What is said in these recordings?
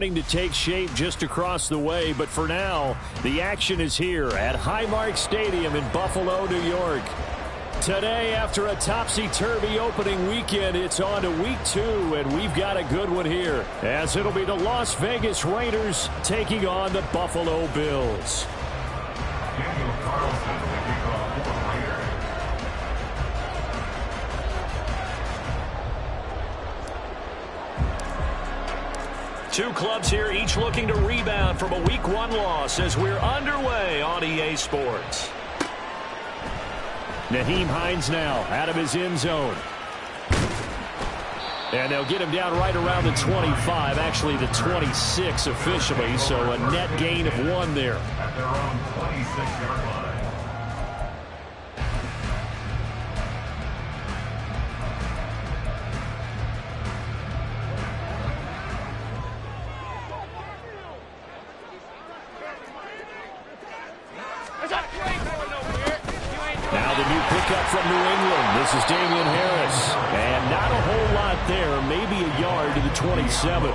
To take shape just across the way, but for now, the action is here at Highmark Stadium in Buffalo, New York. Today, after a topsy-turvy opening weekend, it's on to week 2, and we've got a good one here, as it'll be the Las Vegas Raiders taking on the Buffalo Bills. Two clubs here, each looking to rebound from a Week 1 loss as we're underway on EA Sports. Nyheim Hines now out of his end zone. And they'll get him down right around the 25, actually the 26 officially, so a net gain of 1 there. At their own 26-yard line. From New England, this is Damian Harris. And not a whole lot there, maybe a yard to the 27.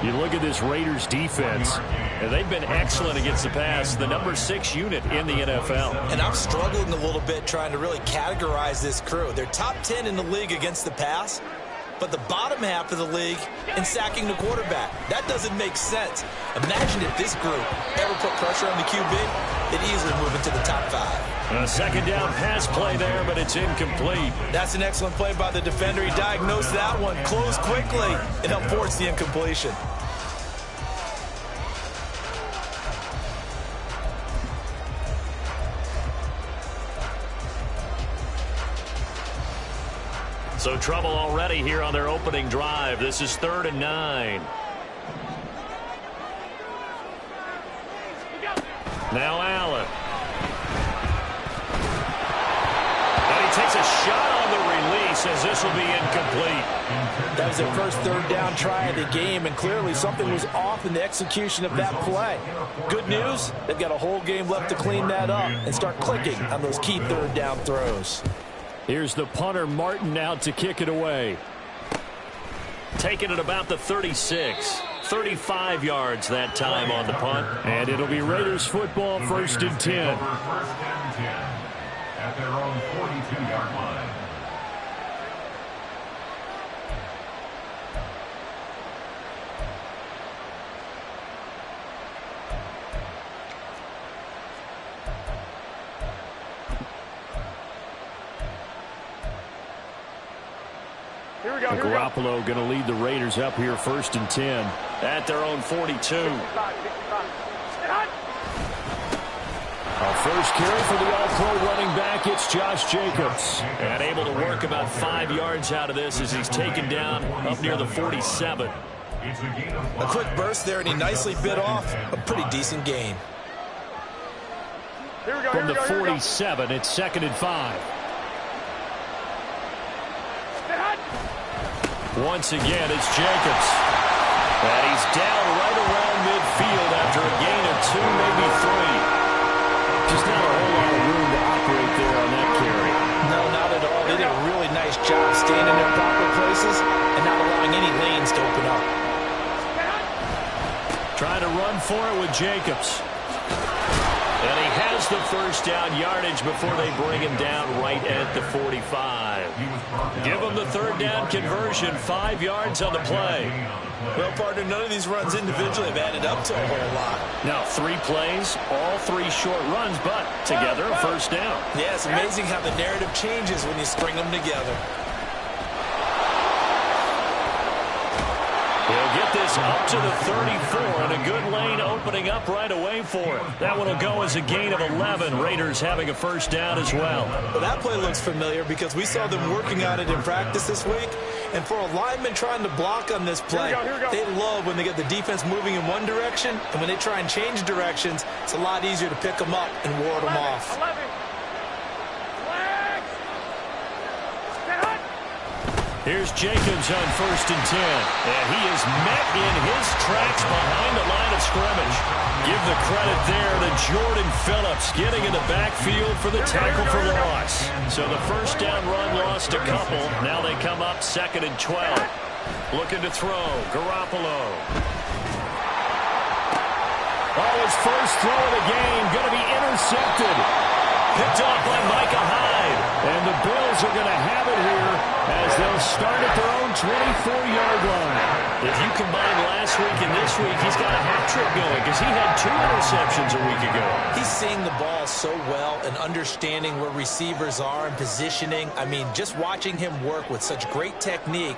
You look at this Raiders defense, and they've been excellent against the pass, the number 6 unit in the NFL. And I'm struggling a little bit trying to really categorize this crew. They're top 10 in the league against the pass, but the bottom half of the league in sacking the quarterback. That doesn't make sense. Imagine if this group ever put pressure on the QB, they'd easily move into the top 5. A second down pass play there, but it's incomplete. That's an excellent play by the defender. He diagnosed that one, closed quickly, and helped force the incompletion. So trouble already here on their opening drive. This is 3rd and 9. Now Allen. And he takes a shot on the release as this will be incomplete. That was their first 3rd down try of the game, and clearly something was off in the execution of that play. Good news, they've got a whole game left to clean that up and start clicking on those key 3rd down throws. Here's the punter, Martin, out to kick it away. Taking it about the 36. 35 yards that time on the punt. And it'll be Raiders football, 1st and 10. At their own 42-yard line. Here we go. Garoppolo going to lead the Raiders up here 1st and 10 at their own 42. Our first carry for the All-Pro running back, it's Josh Jacobs. And able to work about 5 yards out of this as he's taken down up near the 47. A quick burst there, and he nicely bit off a pretty decent gain. From the 47, it's 2nd and 5. Once again, it's Jacobs. And he's down right around midfield after a gain of 2, maybe 3. Just not a whole lot of room to operate there on that carry. No, not at all. They did a really nice job staying in their proper places and not allowing any lanes to open up. Trying to run for it with Jacobs. And he has the first down yardage before they bring him down right at the 45. Give him the 3rd down conversion, 5 yards on the play. Well, partner, none of these runs individually have added up to a whole lot. Now, 3 plays, all 3 short runs, but together a first down. Yeah, it's amazing how the narrative changes when you string them together. He'll get this up to the 34, and a good lane opening up right away for him. That one will go as a gain of 11. Raiders having a first down as well. Well, that play looks familiar because we saw them working on it in practice this week. And for a lineman trying to block on this play, they love when they get the defense moving in one direction, and when they try and change directions, it's a lot easier to pick them up and ward them off. Here's Jacobs on 1st and 10. And he is met in his tracks behind the line of scrimmage. Give the credit there to Jordan Phillips getting in the backfield for the tackle for loss. So the first down run lost a couple. Now they come up 2nd and 12. Looking to throw. Garoppolo. first throw of the game going to be intercepted. Picked off by Micah Hyde. And the Bills are going to have it here as they'll start at their own 24-yard line. If you combine last week and this week, he's got a hat trick going because he had 2 interceptions a week ago. He's seeing the ball so well and understanding where receivers are and positioning. I mean, just watching him work with such great technique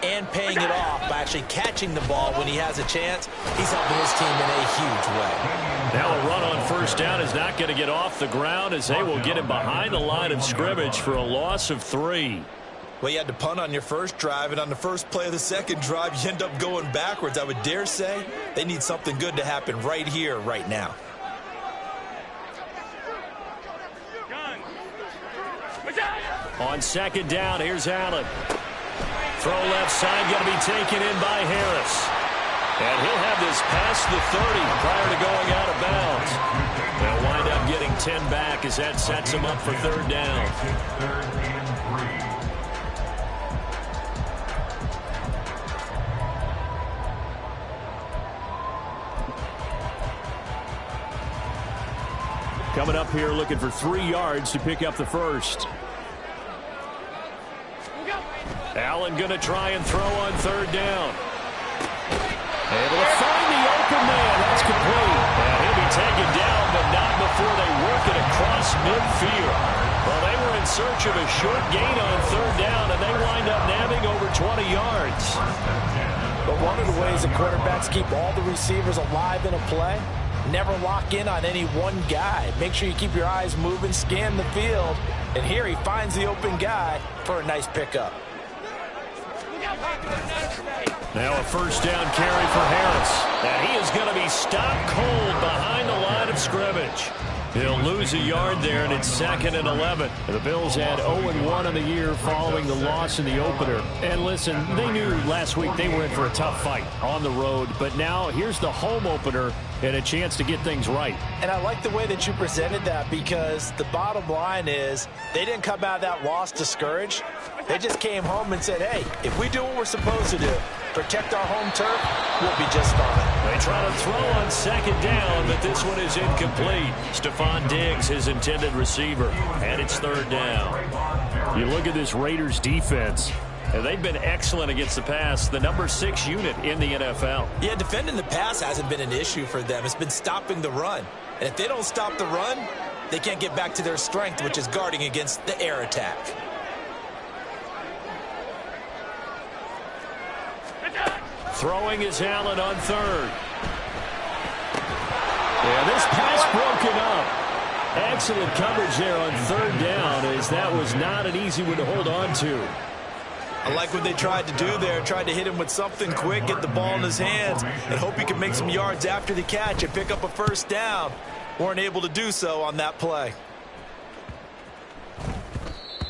and paying it off by actually catching the ball when he has a chance, he's helping his team in a huge way. Now a run on first down is not going to get off the ground as they will get him behind the line of scrimmage for a loss of 3. Well, you had to punt on your first drive, and on the first play of the second drive, you end up going backwards. I would dare say they need something good to happen right here, right now. On second down, here's Allen. Throw left side, going to be taken in by Harris. And he'll have this past the 30 prior to going out of bounds. They'll wind up getting 10 back as that sets him up for third down. Coming up here looking for 3 yards to pick up the first. Allen going to try and throw on third down. Able to find the open man. That's complete. And he'll be taken down, but not before they work it across midfield. Well, they were in search of a short gain on third down, and they wind up nabbing over 20 yards. But one of the ways that quarterbacks keep all the receivers alive in a play, never lock in on any one guy. Make sure you keep your eyes moving, scan the field. And here he finds the open guy for a nice pickup. Now a first down carry for Harris. And he is going to be stopped cold behind the line of scrimmage. He'll lose a yard there, and it's 2nd and 11. The Bills had 0-1 on the year following the loss in the opener. And listen, they knew last week they were in for a tough fight on the road. But now here's the home opener and a chance to get things right. And I like the way that you presented that, because the bottom line is they didn't come out of that loss discouraged. They just came home and said, hey, if we do what we're supposed to do, protect our home turf, we'll be just fine. They try to throw on second down, but this one is incomplete. Stephon Diggs, his intended receiver, and it's third down. You look at this Raiders defense, and they've been excellent against the pass, the number 6 unit in the NFL. Yeah, defending the pass hasn't been an issue for them. It's been stopping the run. And if they don't stop the run, they can't get back to their strength, which is guarding against the air attack. Throwing is Allen on third. Yeah, this pass broken up. Excellent coverage there on third down, as that was not an easy one to hold on to. I like what they tried to do there. Tried to hit him with something quick, get the ball in his hands, and hope he could make some yards after the catch and pick up a first down. Weren't able to do so on that play.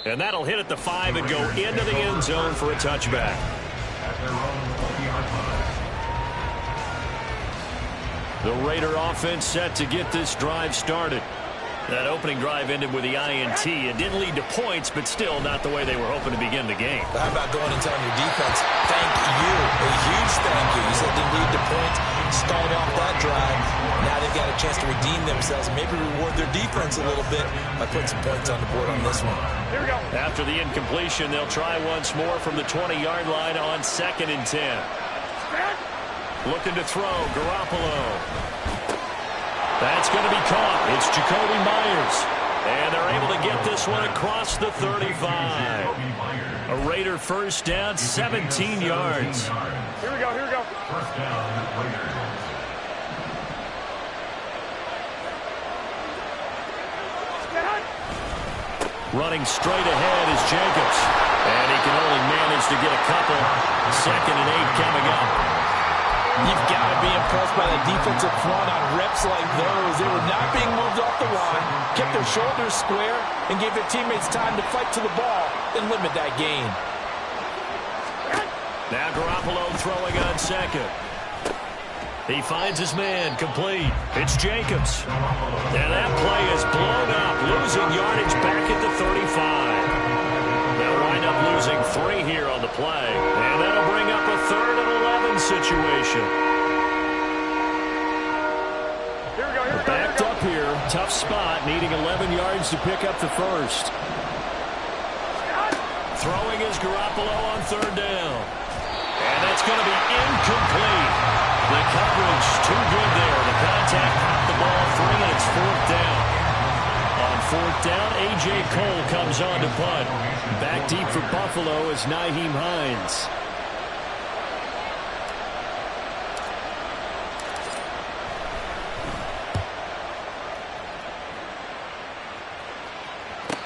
And that'll hit at the 5 and go into the end zone for a touchback. The Raider offense set to get this drive started. That opening drive ended with the INT. It didn't lead to points, but still not the way they were hoping to begin the game. How about going and telling your defense, thank you, a huge thank you. You said it didn't lead to points, stalled off that drive. Now they've got a chance to redeem themselves and maybe reward their defense a little bit by putting some points on the board on this one. Here we go. After the incompletion, they'll try once more from the 20-yard line on 2nd and 10. Looking to throw, Garoppolo. That's going to be caught. It's Jacoby Myers. And they're able to get this one across the 35. A Raider first down, 17 yards. Here we go, here we go. First down, Raiders. Running straight ahead is Jacobs. And he can only manage to get a couple. 2nd and 8 coming up. You've got to be impressed by the defensive front on reps like those. They were not being moved off the line, kept their shoulders square, and gave their teammates time to fight to the ball and limit that gain. Now Garoppolo throwing on 2nd. He finds his man, complete. It's Jacobs. And that play is blown up, losing yardage back at the 35. They'll wind up losing 3 here on the play. And that'll bring up a 3rd and 11 situation. Here we go. tough spot, needing 11 yards to pick up the first. Throwing is Garoppolo on third down. And that's going to be incomplete. The coverage too good there. The contact popped the ball free, and it's fourth down. On fourth down, A.J. Cole comes on to punt. Back deep for Buffalo is Nyheim Hines.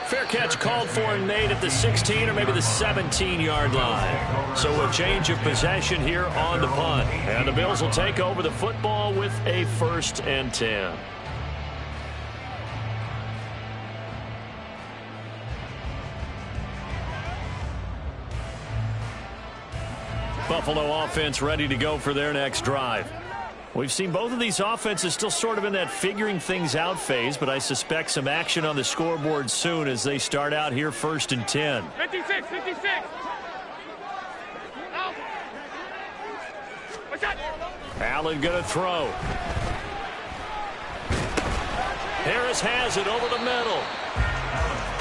Fair catch called for and made at the 16 or maybe the 17-yard line. So a change of possession here on the punt. And the Bills will take over the football with a 1st and 10. Buffalo offense ready to go for their next drive. We've seen both of these offenses still sort of in that figuring things out phase, but I suspect some action on the scoreboard soon as they start out here 1st and 10. 56, 56. What's that? Allen going to throw. Harris has it over the middle.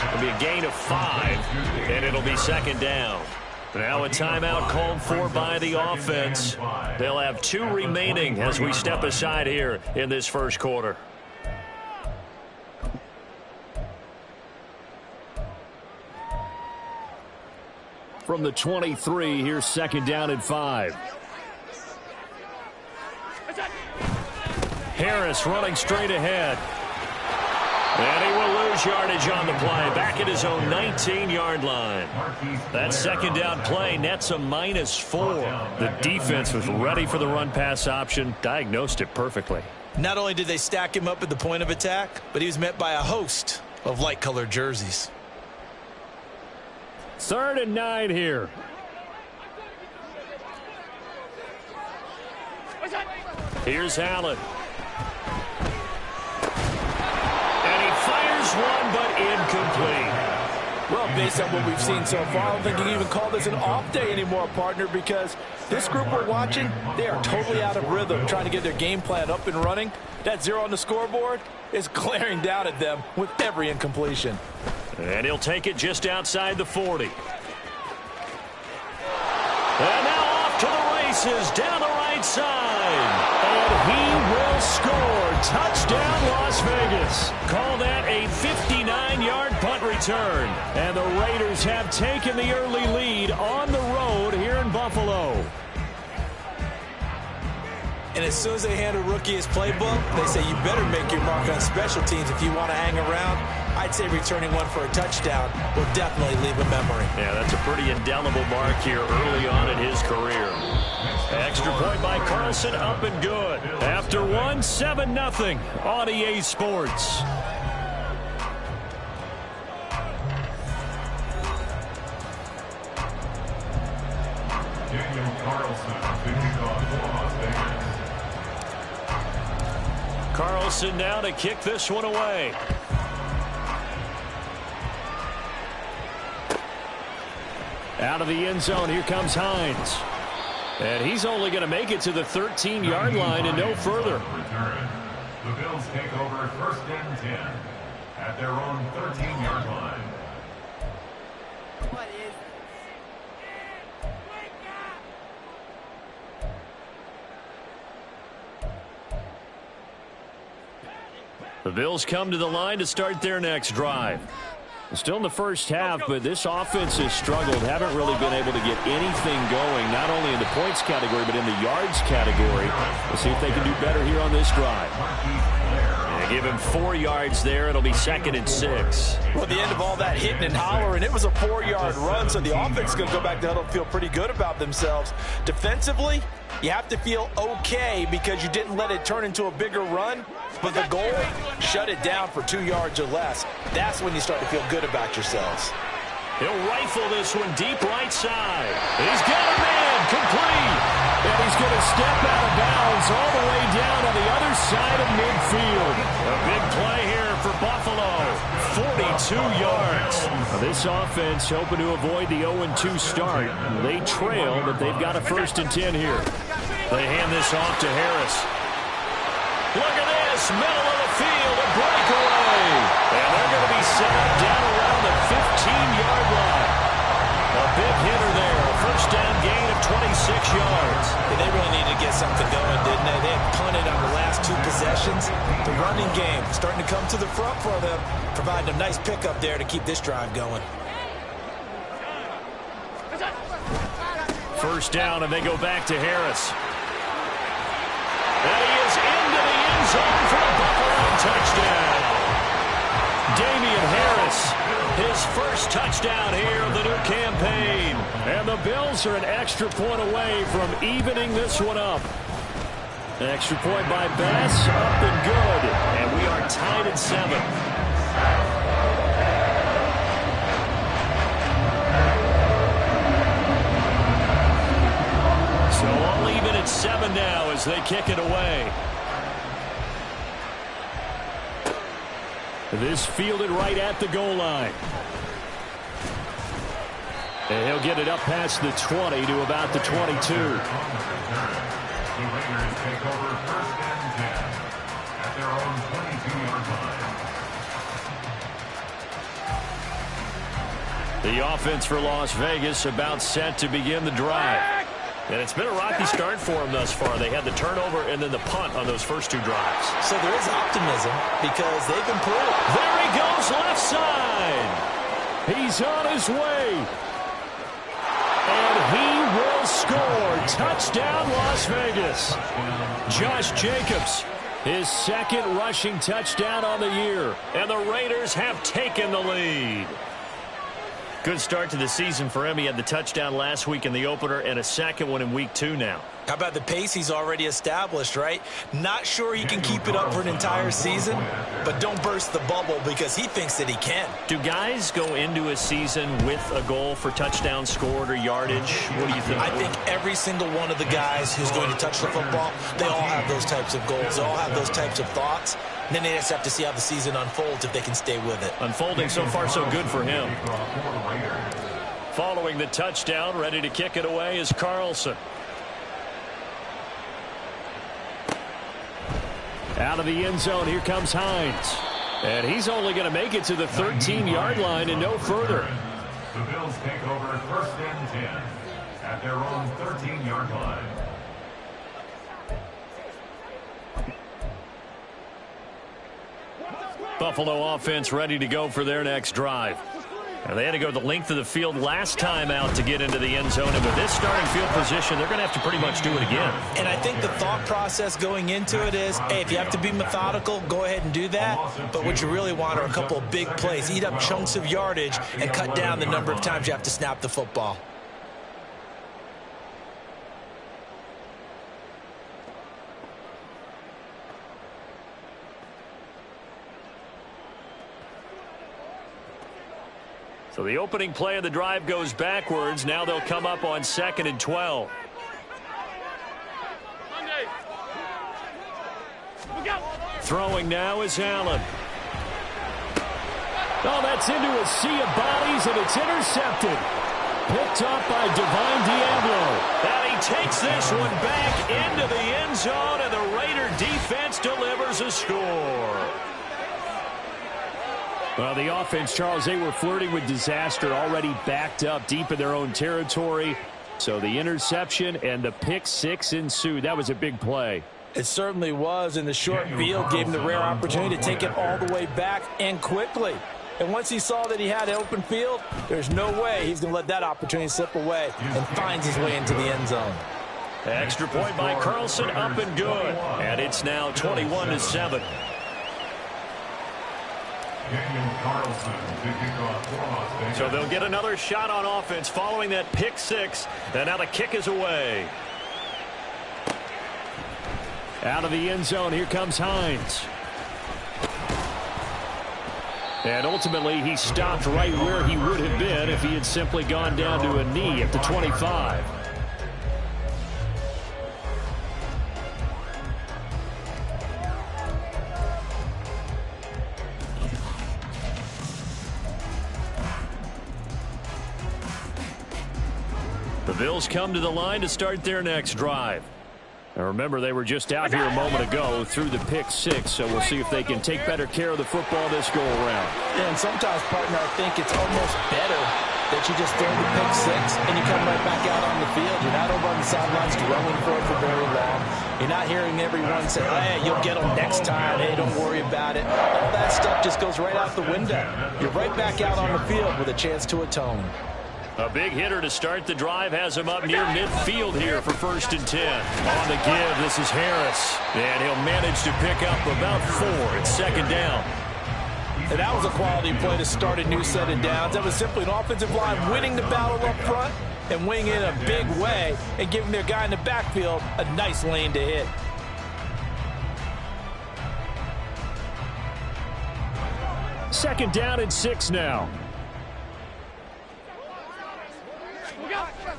It'll be a gain of 5, and it'll be 2nd down. Now a timeout called for by the offense. They'll have 2 remaining as we step aside here in this first quarter. From the 23, here's 2nd down and 5. Harris running straight ahead. And he will lose yardage on the play. Back at his own 19-yard line. That 2nd down play nets a -4. The defense was ready for the run-pass option, diagnosed it perfectly. Not only did they stack him up at the point of attack, but he was met by a host of light-colored jerseys. 3rd and 9 here. Here's Allen. One, but incomplete. Well, based on what we've seen so far, I don't think you can even call this an off day anymore, partner, because this group we're watching, they are totally out of rhythm trying to get their game plan up and running. That 0 on the scoreboard is glaring down at them with every incompletion. And he'll take it just outside the 40. And now off to the races down the right side. And he will score. Touchdown, Las Vegas. Call that a 59-yard punt return. And the Raiders have taken the early lead on the road here in Buffalo. And as soon as they hand a rookie his playbook, they say you better make your mark on special teams if you want to hang around. I'd say returning one for a touchdown will definitely leave a memory. Yeah, that's a pretty indelible mark here early on in his career. Extra point by Carlson, up and good. After one, 7-0 on EA Sports. Carlson now to kick this one away. Out of the end zone, here comes Hines. And he's only going to make it to the 13-yard line and no further. The Bills take over 1st and 10 at their own 13-yard line. What is The Bills come to the line to start their next drive. Still in the first half, but this offense has struggled. Haven't really been able to get anything going, not only in the points category, but in the yards category. We'll see if they can do better here on this drive. Yeah, give him 4 yards there. It'll be 2nd and 6. Well, at the end of all that hitting and hollering, it was a 4-yard run, so the offense is going to go back to huddle and feel pretty good about themselves. Defensively, you have to feel okay because you didn't let it turn into a bigger run, but the goal, shut it down for 2 yards or less. That's when you start to feel good about yourselves. He'll rifle this one deep right side. He's got a man, complete. And he's going to step out of bounds all the way down on the other side of midfield. A big play here for Buffalo. 42 yards. Now this offense hoping to avoid the 0-2 start. They trail, but they've got a 1st and 10 here. They hand this off to Harris. Look at this. middle of the field, a breakaway. And they're going to be set up down around the 15-yard line. A big hitter there. A first down gain of 26 yards. Yeah, they really needed to get something going, didn't they? They had punted on the last 2 possessions. The running game starting to come to the front for them, providing a nice pickup there to keep this drive going. First down, and they go back to Harris. And he is into the end zone for a Buffalo touchdown. Damian Harris, his first touchdown here of the new campaign. And the Bills are an extra point away from evening this one up. An extra point by Bass, up and good. And we are tied at 7. So all even at 7 now as they kick it away. This fielded right at the goal line. And he'll get it up past the 20 to about the 22. The Raiders take over first and 10 at their own 22-yard line. The offense for Las Vegas about set to begin the drive. And it's been a rocky start for them thus far. They had the turnover and then the punt on those first 2 drives. So there is optimism because they've improved. There he goes left side. He's on his way. And he will score. Touchdown, Las Vegas. Josh Jacobs, his second rushing touchdown on the year. And the Raiders have taken the lead. Good start to the season for him. He had the touchdown last week in the opener and a second one in week 2 now. How about the pace he's already established, right? Not sure he can keep it up for an entire season, but don't burst the bubble because he thinks that he can. Do guys go into a season with a goal for touchdown scored or yardage? What do you think? I think every single one of the guys who's going to touch the football, they all have those types of goals. They all have those types of thoughts. And then they just have to see how the season unfolds if they can stay with it. Unfolding so far so good for him. Following the touchdown, ready to kick it away is Carlson. Out of the end zone, here comes Hines. And he's only going to make it to the 13-yard line and no further. The Bills take over first and 10 at their own 13-yard line. Buffalo offense ready to go for their next drive. And they had to go the length of the field last time out to get into the end zone. And with this starting field position, they're going to have to pretty much do it again. And I think the thought process going into it is, hey, if you have to be methodical, go ahead and do that. But what you really want are a couple of big plays. Eat up chunks of yardage and cut down the number of times you have to snap the football. So the opening play of the drive goes backwards. Now they'll come up on 2nd and 12. Throwing now is Allen. Oh, that's into a sea of bodies, and it's intercepted. Picked up by Divine Diablo. And he takes this one back into the end zone, and the Raider defense delivers a score. Well, the offense, Charles, they were flirting with disaster, already backed up deep in their own territory. So the interception and the pick six ensued. That was a big play. It certainly was, and the short field gave him the rare opportunity to take it all the way back and quickly. And once he saw that he had an open field, there's no way he's going to let that opportunity slip away, and finds his way into the end zone. Extra point by Carlson, up and good. And it's now 21-7. So they'll get another shot on offense following that pick six. And now the kick is away. Out of the end zone, here comes Hines. And ultimately, he stopped right where he would have been if he had simply gone down to a knee at the 25. The Bills come to the line to start their next drive. Now remember, they were just out here a moment ago through the pick six, so we'll see if they can take better care of the football this go-around. Yeah, and sometimes, partner, I think it's almost better that you just throw the pick six and you come right back out on the field. You're not over on the sidelines dwelling for it for very long. You're not hearing everyone say, hey, you'll get them next time. Hey, don't worry about it. All that stuff just goes right out the window. You're right back out on the field with a chance to atone. A big hitter to start the drive has him up near midfield here for 1st and 10. On the give, this is Harris. And he'll manage to pick up about 4. It's 2nd down. And that was a quality play to start a new set of downs. That was simply an offensive line winning the battle up front and winning it in a big way and giving their guy in the backfield a nice lane to hit. Second down and 6 now.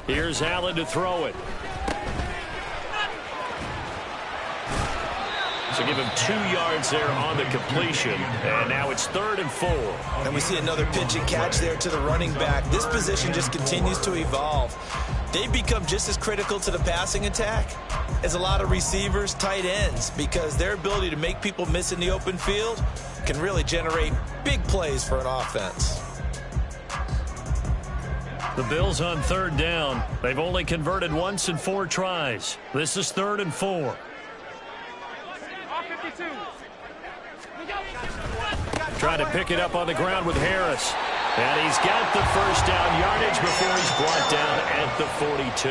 Here's Allen to throw it. So give him 2 yards there on the completion. And now it's 3rd and 4. And we see another pitch and catch there to the running back. This position just continues to evolve. They become just as critical to the passing attack as a lot of receivers, tight ends, because their ability to make people miss in the open field can really generate big plays for an offense. The Bills on 3rd down. They've only converted once in 4 tries. This is 3rd and 4. Trying to pick it up on the ground with Harris. And he's got the 1st down yardage before he's brought down at the 42.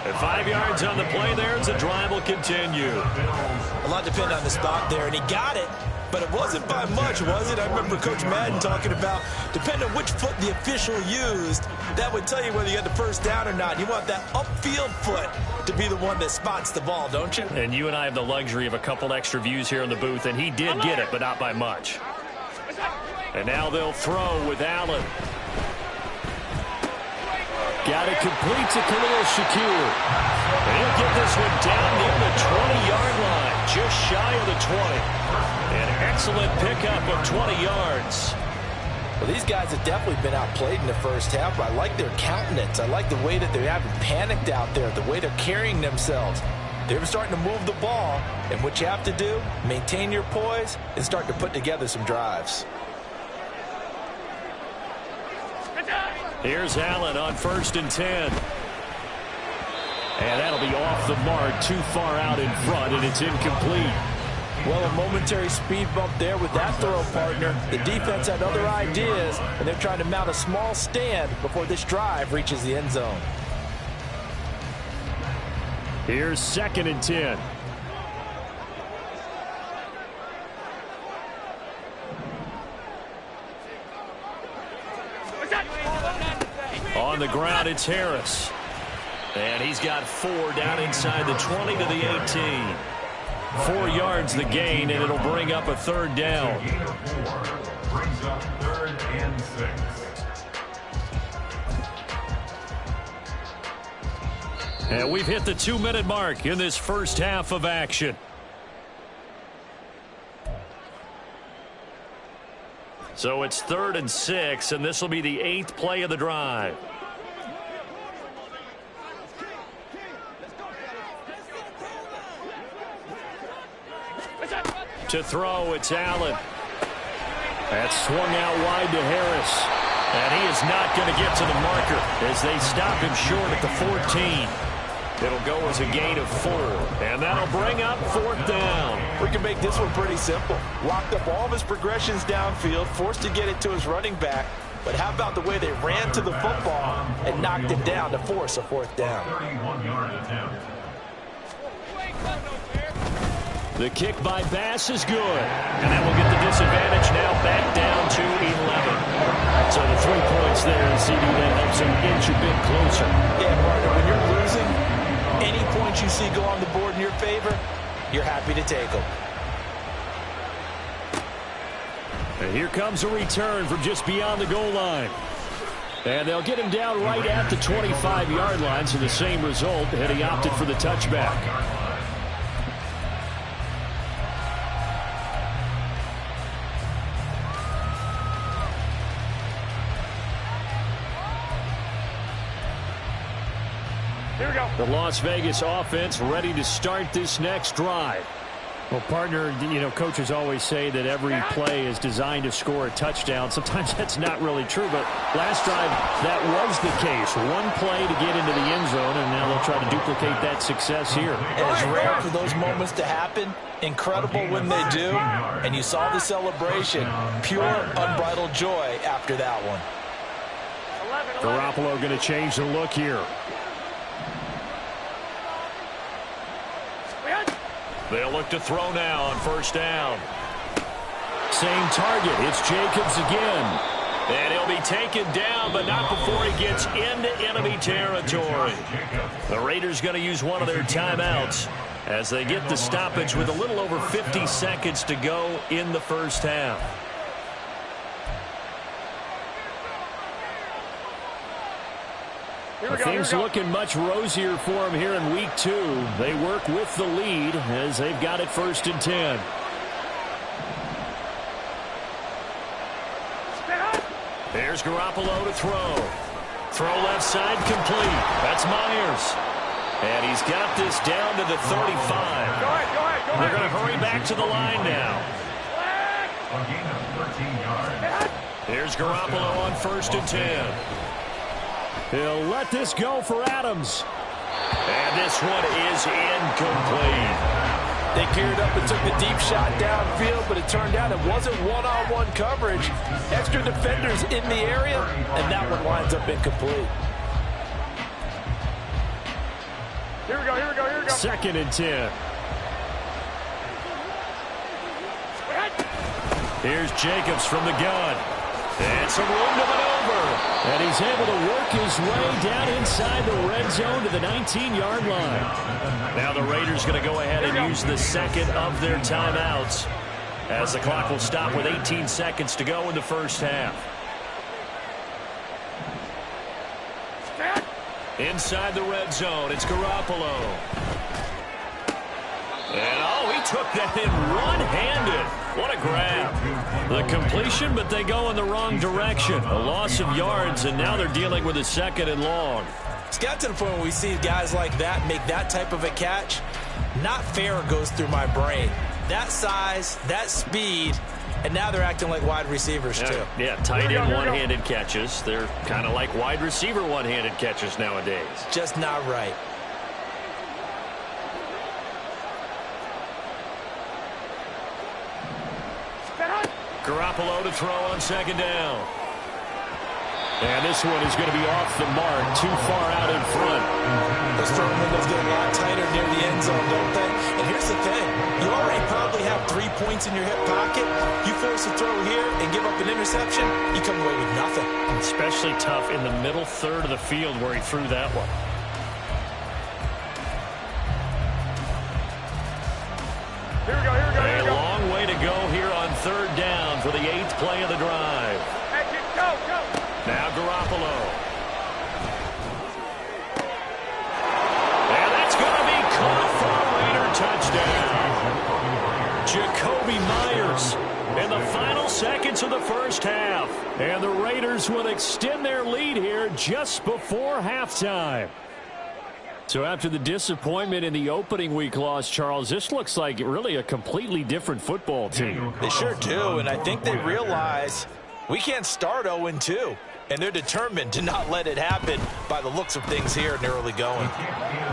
And 5 yards on the play there as the drive will continue. A lot depend on the spot there, and he got it. But it wasn't by much, was it? I remember Coach Madden talking about, depending on which foot the official used, that would tell you whether you got the 1st down or not. You want that upfield foot to be the one that spots the ball, don't you? And you and I have the luxury of a couple extra views here in the booth, and he did get it, but not by much. And now they'll throw with Allen. Got it complete to Khalil Shakir. And he'll get this one down near the 20-yard line, just shy of the 20. An excellent pickup of 20 yards. Well, these guys have definitely been outplayed in the first half, but I like their countenance. I like the way that they haven't panicked out there, the way they're carrying themselves. They're starting to move the ball, and what you have to do, maintain your poise and start to put together some drives. Here's Allen on 1st and 10. And that'll be off the mark, too far out in front, and it's incomplete. Well, a momentary speed bump there with that throw, partner. The defense had other ideas, and they're trying to mount a small stand before this drive reaches the end zone. Here's 2nd and 10. On the ground, it's Harris. And he's got 4 down inside the 20 to the 18. 4 yards the gain, and it'll bring up a 3rd down. Brings up 3rd and 6. And we've hit the 2-minute mark in this first half of action. So it's 3rd and 6, and this will be the 8th play of the drive. To throw, it's Allen. That's swung out wide to Harris. And he is not going to get to the marker as they stop him short at the 14. It'll go as a gain of 4. And that'll bring up 4th down. We can make this one pretty simple. Locked up all of his progressions downfield, forced to get it to his running back. But how about the way they ran to the football and knocked it down to force a 4th down? 31-yard attempt. The kick by Bass is good. And that will get the disadvantage now back down to 11. So the 3 points there, CD, that helps him inch a bit closer. Yeah, partner, when you're losing, any points you see go on the board in your favor, you're happy to take them. And here comes a return from just beyond the goal line. And they'll get him down right at the 25-yard line, so the same result, and he opted for the touchback. The Las Vegas offense ready to start this next drive. Well, partner, you know, coaches always say that every play is designed to score a touchdown. Sometimes that's not really true, but last drive, that was the case. One play to get into the end zone, and now they'll try to duplicate that success here. It's rare for those moments to happen. Incredible when they do. And you saw the celebration. Pure, unbridled joy after that one. Garoppolo going to change the look here. They'll look to throw now on first down. Same target. It's Jacobs again. And he'll be taken down, but not before he gets into enemy territory. The Raiders going to use one of their timeouts as they get the stoppage with a little over 50 seconds to go in the first half. Things looking much rosier for him here in week 2. They work with the lead as they've got it 1st and 10. There's Garoppolo to throw. Throw left side complete. That's Myers. And he's got this down to the 35. They're going to hurry back to the line now. A gain of 13 yards. Here's Garoppolo on 1st and 10. He'll let this go for Adams. And this one is incomplete. They geared up and took the deep shot downfield, but it turned out it wasn't one-on-one coverage. Extra defenders in the area, and that one winds up incomplete. Here we go. 2nd and 10. Here's Jacobs from the gun. And some room to maneuver. And he's able to work his way down inside the red zone to the 19-yard line. Now the Raiders going to go ahead and use the second of their timeouts as the clock will stop with 18 seconds to go in the first half. Inside the red zone, it's Garoppolo. And, he took that in one-handed. What a grab. The completion, but they go in the wrong direction. A loss of yards, and now they're dealing with a 2nd and long. It's got to the point where we see guys like that make that type of a catch. Not fair goes through my brain. That size, that speed, and now they're acting like wide receivers too. Yeah, tight end one-handed catches. They're kind of like wide receiver one-handed catches nowadays. Just not right. Garoppolo to throw on 2nd down. And this one is going to be off the mark, too far out in front. Those throwing windows get a lot tighter near the end zone, don't they? And here's the thing. You already probably have 3 points in your hip pocket. You force a throw here and give up an interception, you come away with nothing. Especially tough in the middle third of the field where he threw that one. Here we go. A long way to go here on 3rd down for the 8th play of the drive. Go. Now Garoppolo. And that's going to be caught for a Raider touchdown. Jacoby Myers in the final seconds of the first half. And the Raiders will extend their lead here just before halftime. So after the disappointment in the opening week loss, Charles, this looks like really a completely different football team. They sure do, and I think they realize we can't start 0-2, and they're determined to not let it happen by the looks of things here in the early going.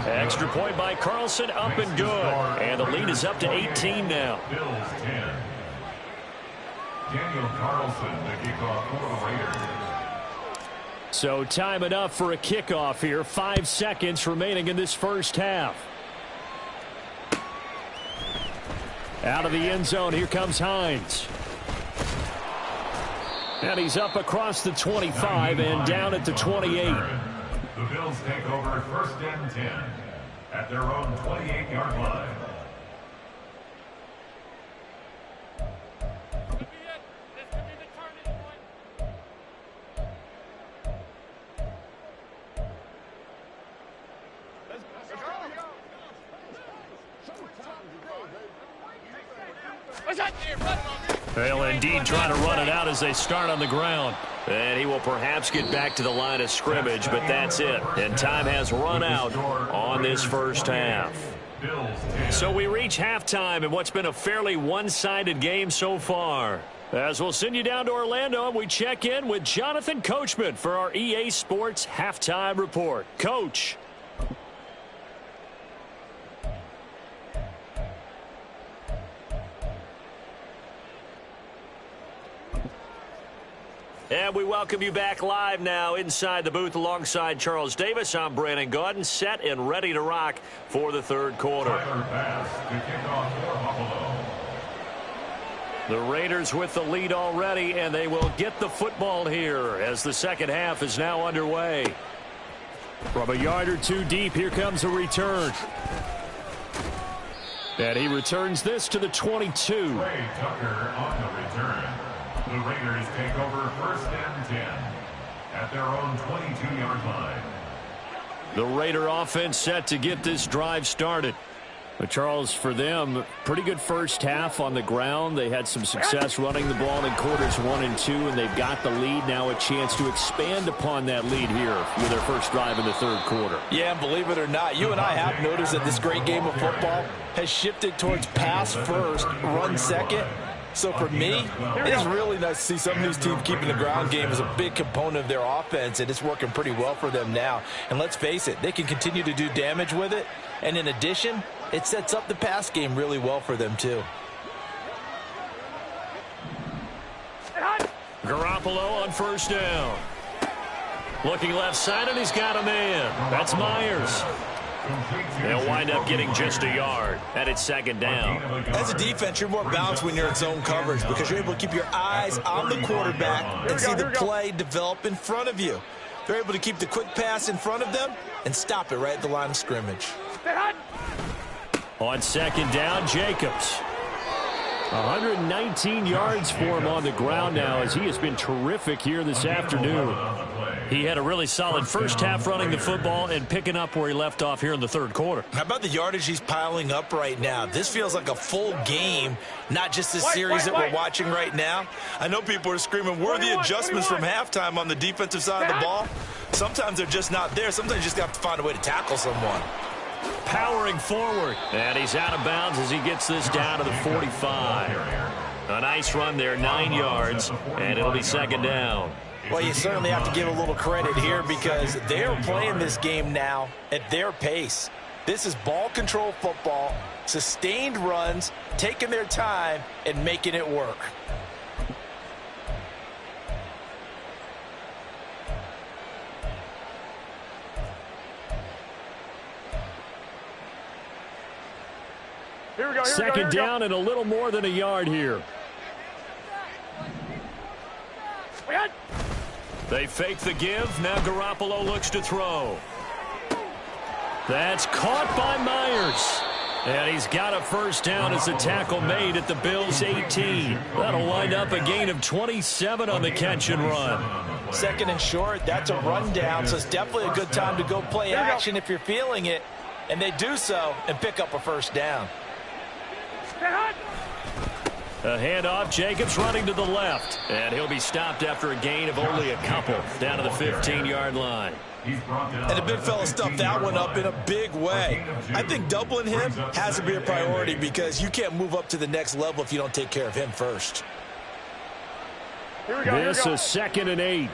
Extra point by Carlson, up and good. And the lead is up to 18 now. Bills 10. Daniel Carlson, the kickoff for the Raiders. So time enough for a kickoff here. 5 seconds remaining in this first half. Out of the end zone, here comes Hines. And he's up across the 25 and down at the 28. The Bills take over 1st and 10 at their own 28-yard line. They'll indeed try to run it out as they start on the ground. And he will perhaps get back to the line of scrimmage, but that's it. And time has run out on this first half. So we reach halftime in what's been a fairly one-sided game so far. As we'll send you down to Orlando, and we check in with Jonathan Coachman for our EA Sports Halftime Report. Coach. And we welcome you back live now inside the booth alongside Charles Davis. I'm Brandon Gaudin, set and ready to rock for the third quarter. The Raiders with the lead already, and they will get the football here as the second half is now underway. From a yard or two deep, here comes a return. And he returns this to the 22. Ray Tucker on the return. The Raiders take over first and 10 at their own 22-yard line. The Raider offense set to get this drive started. But Charles, for them, pretty good first half on the ground. They had some success running the ball in quarters 1 and 2, and they've got the lead. Now a chance to expand upon that lead here with their first drive in the third quarter. Yeah, and believe it or not, you and I have noticed that this great game of football has shifted towards pass first, run second. So for me, it is really nice to see some of these teams keeping the ground game as a big component of their offense, and it's working pretty well for them now. And let's face it, they can continue to do damage with it. And in addition, it sets up the pass game really well for them too. Garoppolo on first down. Looking left side, and he's got a man. That's Myers. They'll wind up getting just a yard, and it's second down. As a defense, you're more balanced when you're in zone coverage because you're able to keep your eyes on the quarterback and see the play develop in front of you. They're able to keep the quick pass in front of them and stop it right at the line of scrimmage. On second down, Jacobs. 119 yards for him on the ground now as he has been terrific here this afternoon. He had a really solid first half running the football and picking up where he left off here in the third quarter. How about the yardage he's piling up right now? This feels like a full game, not just this series that we're watching right now. I know people are screaming, where are the adjustments from halftime on the defensive side of the ball? Sometimes they're just not there. Sometimes you just have to find a way to tackle someone. Powering forward, and he's out of bounds as he gets this down to the 45. A nice run there, 9 yards, and it'll be second down. Well, you certainly have to give a little credit here because they're playing this game now at their pace. This is ball control football, sustained runs, taking their time, and making it work. Here we go. Second down and a little more than a yard here. They fake the give. Now Garoppolo looks to throw. That's caught by Myers. And he's got a first down as the tackle made at the Bills' 18. That'll wind up a gain of 27 on the catch and run. Second and short, that's a rundown, so it's definitely a good time to go play action if you're feeling it. And they do so and pick up a first down. A handoff, Jacobs running to the left. And he'll be stopped after a gain of only a couple down to the 15-yard line. And the big fella stuffed that one up in a big way. I think doubling him has to be a priority because you can't move up to the next level if you don't take care of him first. This is second and 8.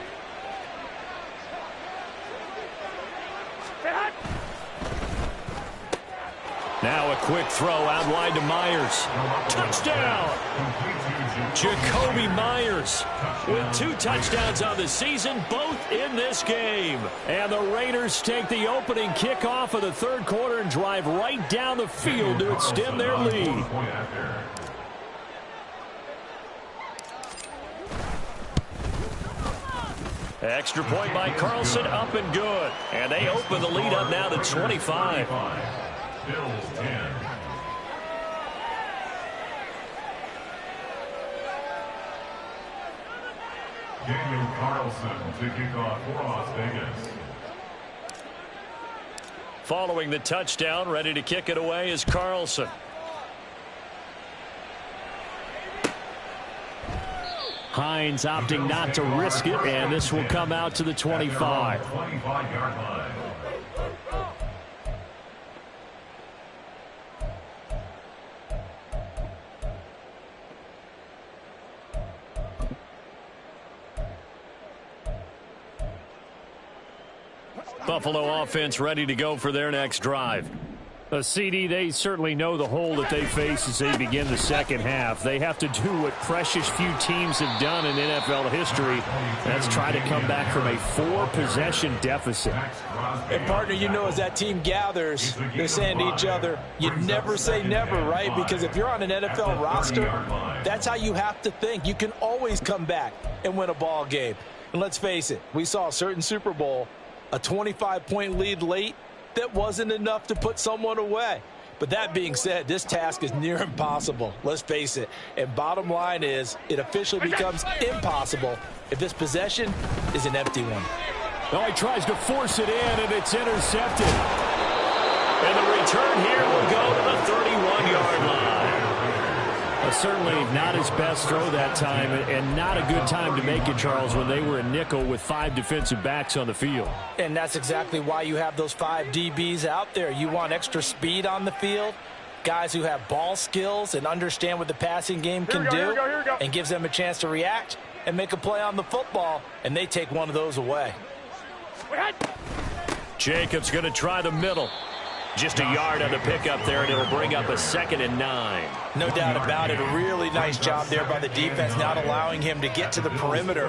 Now a quick throw out wide to Myers. Touchdown! Jacoby Myers with 2 touchdowns on the season, both in this game. And the Raiders take the opening kickoff of the third quarter and drive right down the field to extend their lead. Extra point by Carlson, up and good. And they open the lead up now to 25. Bills 10. Daniel Carlson to kick off for Las Vegas. Following the touchdown, ready to kick it away is Carlson. Hines opting not to risk it, and this will come out to the 25. 25-yard line. Buffalo offense ready to go for their next drive. A CD, they certainly know the hole that they face as they begin the second half. They have to do what precious few teams have done in NFL history. That's try to come back from a 4-possession deficit. And, partner, you know, as that team gathers, they're saying to each other, you never say never, right? Because if you're on an NFL roster, that's how you have to think. You can always come back and win a ball game. And let's face it, we saw a certain Super Bowl, a 25-point lead late, that wasn't enough to put someone away. But that being said, this task is near impossible. Let's face it. And bottom line is, it officially becomes impossible if this possession is an empty one. Oh, he tries to force it in, and it's intercepted. And the return here will go to the 31-yard line. Certainly not his best throw that time, and not a good time to make it, Charles, when they were a nickel with 5 defensive backs on the field. And that's exactly why you have those 5 DBs out there. You want extra speed on the field, guys who have ball skills and understand what the passing game can do, and gives them a chance to react and make a play on the football, and they take one of those away. Jacobs going to try the middle. Just a yard on the pickup there, and it'll bring up a 2nd and 9. No doubt about it. A really nice job there by the defense, not allowing him to get to the perimeter.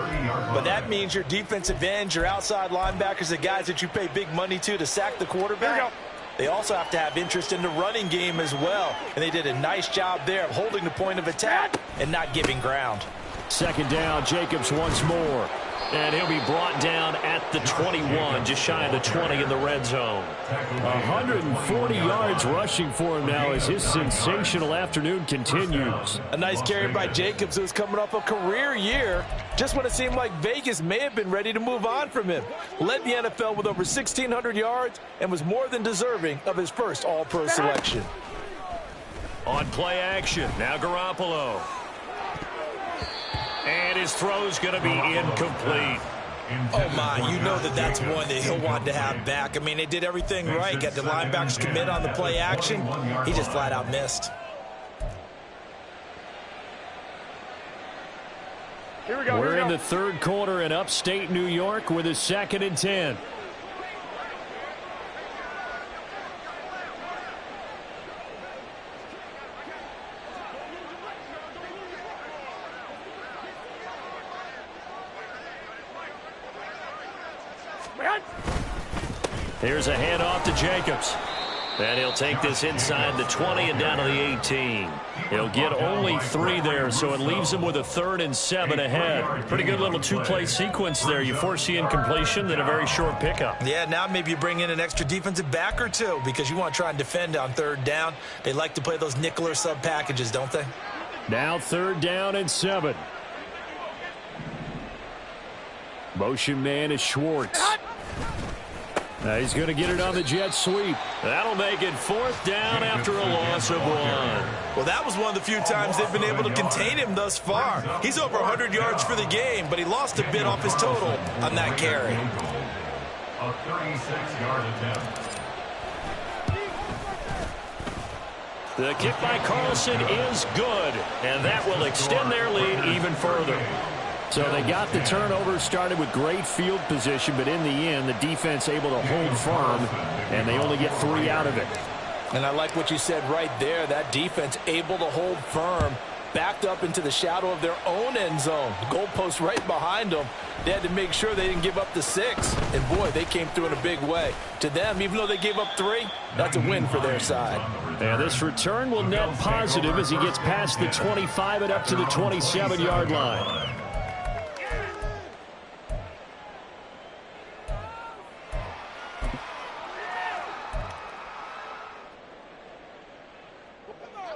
But that means your defensive ends, your outside linebackers, the guys that you pay big money to sack the quarterback, they also have to have interest in the running game as well. And they did a nice job there of holding the point of attack and not giving ground. 2nd down, Jacobs once more. And he'll be brought down at the 21, just shy of the 20 in the red zone. 140 yards rushing for him now as his sensational afternoon continues. A nice carry by Jacobs, who's coming off a career year, just when it seemed like Vegas may have been ready to move on from him. Led the NFL with over 1,600 yards and was more than deserving of his first All-Pro selection. On play action, now Garoppolo. And his throw's going to be incomplete. Oh, my, you know that's one that he'll want to have back. I mean, they did everything right. Got the linebackers commit on the play action. He just flat out missed. We're in the 3rd quarter in upstate New York with a 2nd and 10. Here's a handoff to Jacobs. And he'll take this inside the 20 and down to the 18. He'll get only 3 there, so it leaves him with a 3rd and 7 ahead. Pretty good little 2-play sequence there. You force the incompletion, then a very short pickup. Yeah, now maybe you bring in an extra defensive back or 2 because you want to try and defend on 3rd down. They like to play those nickel or sub packages, don't they? Now 3rd down and 7. Motion man is Schwartz. He's going to get it on the jet sweep. That'll make it 4th down after a loss of 1. Well, that was one of the few times they've been able to contain him thus far. He's over 100 yards for the game, but he lost a bit off his total on that carry. A 36-yard attempt. The kick by Carlson is good, and that will extend their lead even further. So they got the turnover, started with great field position, but in the end, the defense able to hold firm, and they only get 3 out of it. And I like what you said right there. That defense able to hold firm, backed up into the shadow of their own end zone. The goalpost right behind them. They had to make sure they didn't give up the 6. And, boy, they came through in a big way. To them, even though they gave up 3, that's a win for their side. And this return will net positive as he gets past the 25 and up to the 27-yard line.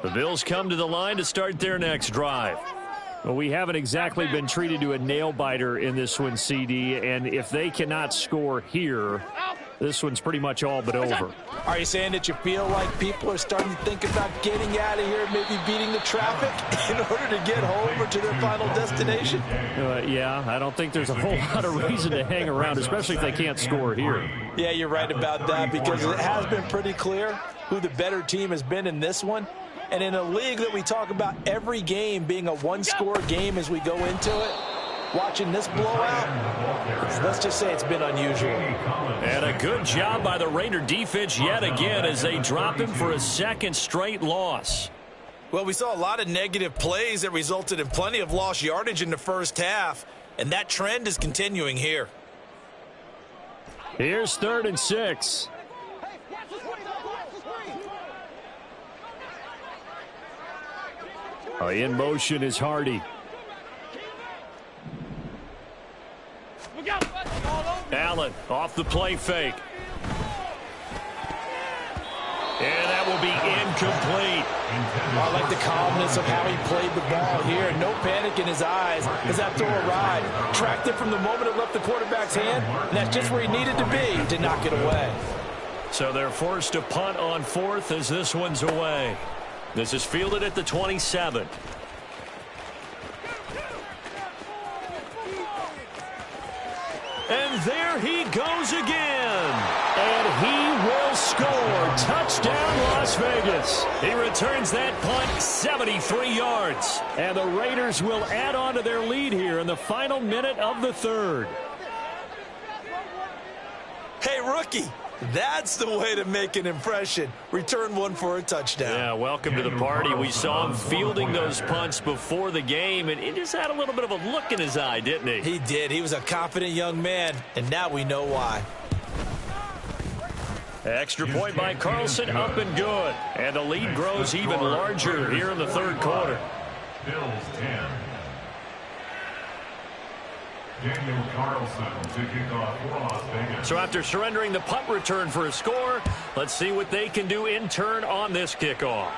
The Bills come to the line to start their next drive. Well, we haven't exactly been treated to a nail-biter in this one, CD, and if they cannot score here, this one's pretty much all but over. Are you saying that you feel like people are starting to think about getting out of here, maybe beating the traffic in order to get home or to their final destination? Yeah, I don't think there's a whole lot of reason to hang around, especially if they can't score here. Yeah, you're right about that, because it has been pretty clear who the better team has been in this one. And in a league that we talk about every game being a one-score game as we go into it, watching this blowout, let's just say it's been unusual. And a good job by the Raider defense yet again as they drop him for a second straight loss. Well, we saw a lot of negative plays that resulted in plenty of lost yardage in the first half, and that trend is continuing here. Here's 3rd and 6. In motion is Hardy. Allen off the play fake. And that will be incomplete. I like the calmness of how he played the ball here. No panic in his eyes as that throw arrived. Tracked it from the moment it left the quarterback's hand, and that's just where he needed to be to knock it away. So they're forced to punt on 4th as this one's away. This is fielded at the 27. And there he goes again. And he will score. Touchdown, Las Vegas. He returns that punt 73 yards. And the Raiders will add on to their lead here in the final minute of the 3rd. Hey, rookie, that's the way to make an impression. Return one for a touchdown. Yeah, welcome to the party. We saw him fielding those punts before the game, and he just had a little bit of a look in his eye, didn't he? He did. He was a confident young man, and now we know why. Extra point by Carlson, up and good. And the lead grows even larger here in the 3rd quarter. Bills 10. Daniel Carlson to kick off for Las Vegas. So after surrendering the punt return for a score, let's see what they can do in turn on this kickoff.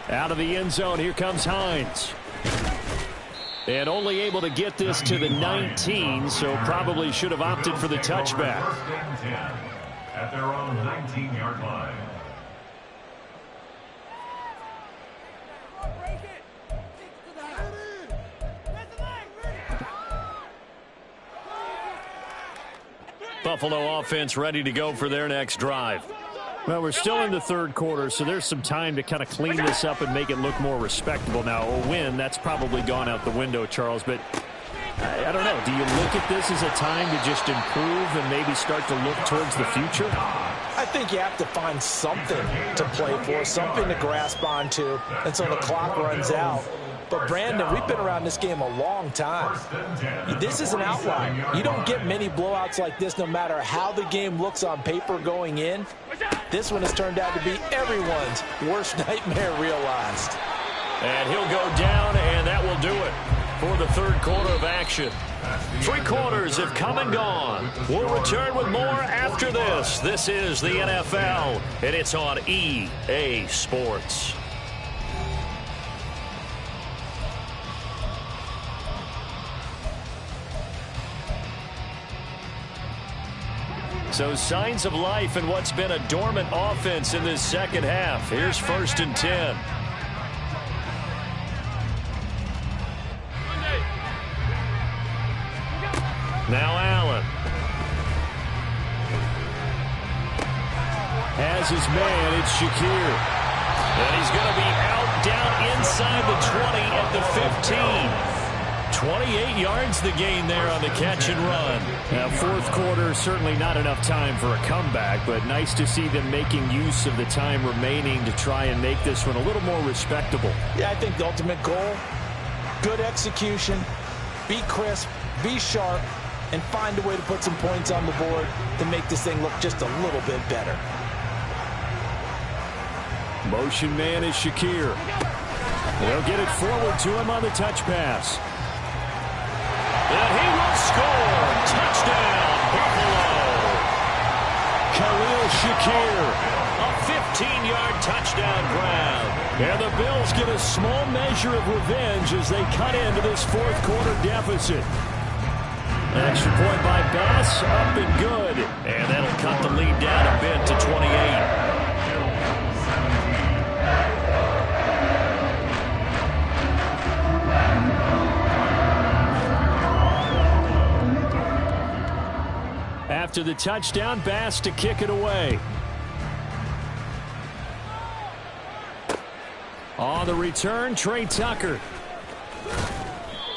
Out of the end zone, here comes Hines. And only able to get this to the 19, so probably should have opted for the touchback. 1st and 10 at their own 19-yard line. Buffalo offense ready to go for their next drive. Well, we're still in the 3rd quarter, so there's some time to kind of clean this up and make it look more respectable. Now, a win, that's probably gone out the window, Charles, but I don't know. Do you look at this as a time to just improve and maybe start to look towards the future? I think you have to find something to play for, something to grasp onto until the clock runs out. But, Brandon, we've been around this game a long time. This is an outlier. You don't get many blowouts like this no matter how the game looks on paper going in. This one has turned out to be everyone's worst nightmare realized. And he'll go down, and that will do it for the 3rd quarter of action. 3 quarters have come and gone. We'll return with more after this. This is the NFL, and it's on EA Sports. So signs of life in what's been a dormant offense in this second half. Here's 1st and 10. Now Allen. Has his man, it's Shakir. And he's going to be out down inside the 20 at the 15. 28 yards the gain there on the catch and run. Now, 4th quarter, certainly not enough time for a comeback, but nice to see them making use of the time remaining to try and make this one a little more respectable. Yeah, I think the ultimate goal, good execution, be crisp, be sharp, and find a way to put some points on the board to make this thing look just a little bit better. Motion man is Shakir. They'll get it forward to him on the touch pass. And he will score. Touchdown, Buffalo. Khalil Shakir. A 15-yard touchdown grab. And the Bills get a small measure of revenge as they cut into this 4th quarter deficit. An extra point by Bass, up and good. And that'll cut the lead down a bit to 28. After the touchdown, Bass to kick it away. On the return, Trey Tucker.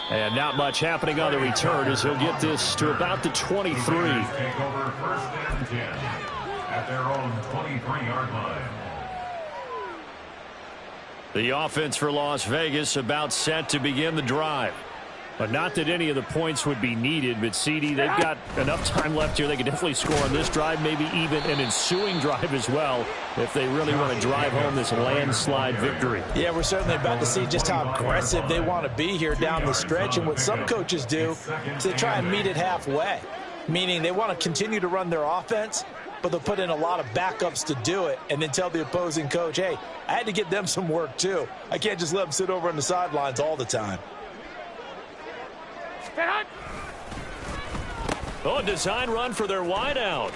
And not much happening on the return as he'll get this to about the 23. Take over first and 10 at their own 23-yard line. The offense for Las Vegas about set to begin the drive. But not that any of the points would be needed, but CD, they've got enough time left here. They can definitely score on this drive, maybe even an ensuing drive as well, if they really want to drive home this landslide victory. Yeah, we're certainly about to see just how aggressive they want to be here down the stretch. And what some coaches do is they try and meet it halfway, meaning they want to continue to run their offense, but they'll put in a lot of backups to do it and then tell the opposing coach, hey, I had to get them some work too. I can't just let them sit over on the sidelines all the time. Oh, a design run for their wideout.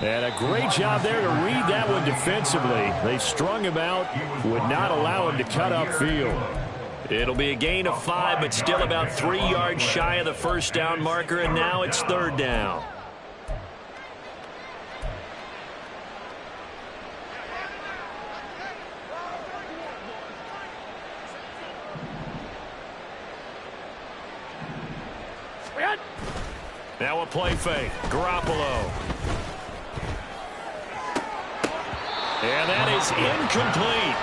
And a great job there to read that one defensively. They strung him out, would not allow him to cut upfield. It'll be a gain of 5, but still about 3 yards shy of the first down marker, and now it's third down. Now a play fake. Garoppolo. And that is incomplete.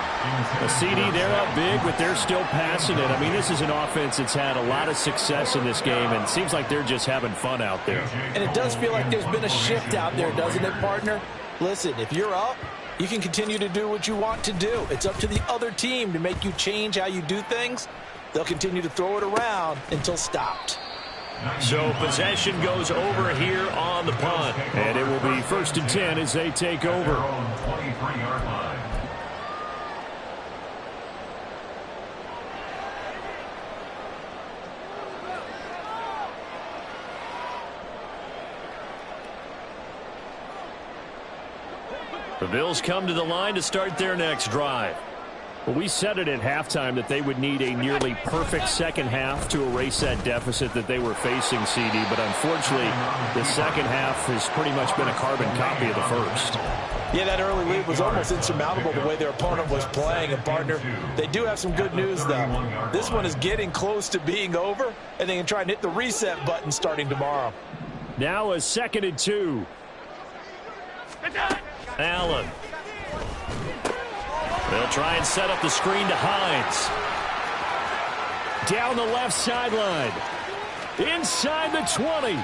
A CD, they're up big, but they're still passing it. I mean, this is an offense that's had a lot of success in this game, and it seems like they're just having fun out there. And it does feel like there's been a shift out there, doesn't it, partner? Listen, if you're up, you can continue to do what you want to do. It's up to the other team to make you change how you do things. They'll continue to throw it around until stopped. So possession goes over here on the punt. And it will be 1st and 10 as they take over. 23-yard line. The Bills come to the line to start their next drive. Well, we said it at halftime that they would need a nearly perfect second half to erase that deficit that they were facing, CD. But unfortunately, the second half has pretty much been a carbon copy of the first. Yeah, that early lead was almost insurmountable the way their opponent was playing. And, partner, they do have some good news, though. This one is getting close to being over, and they can try and hit the reset button starting tomorrow. Now a 2nd and 2. Allen. They'll try and set up the screen to Hines. Down the left sideline. Inside the 20.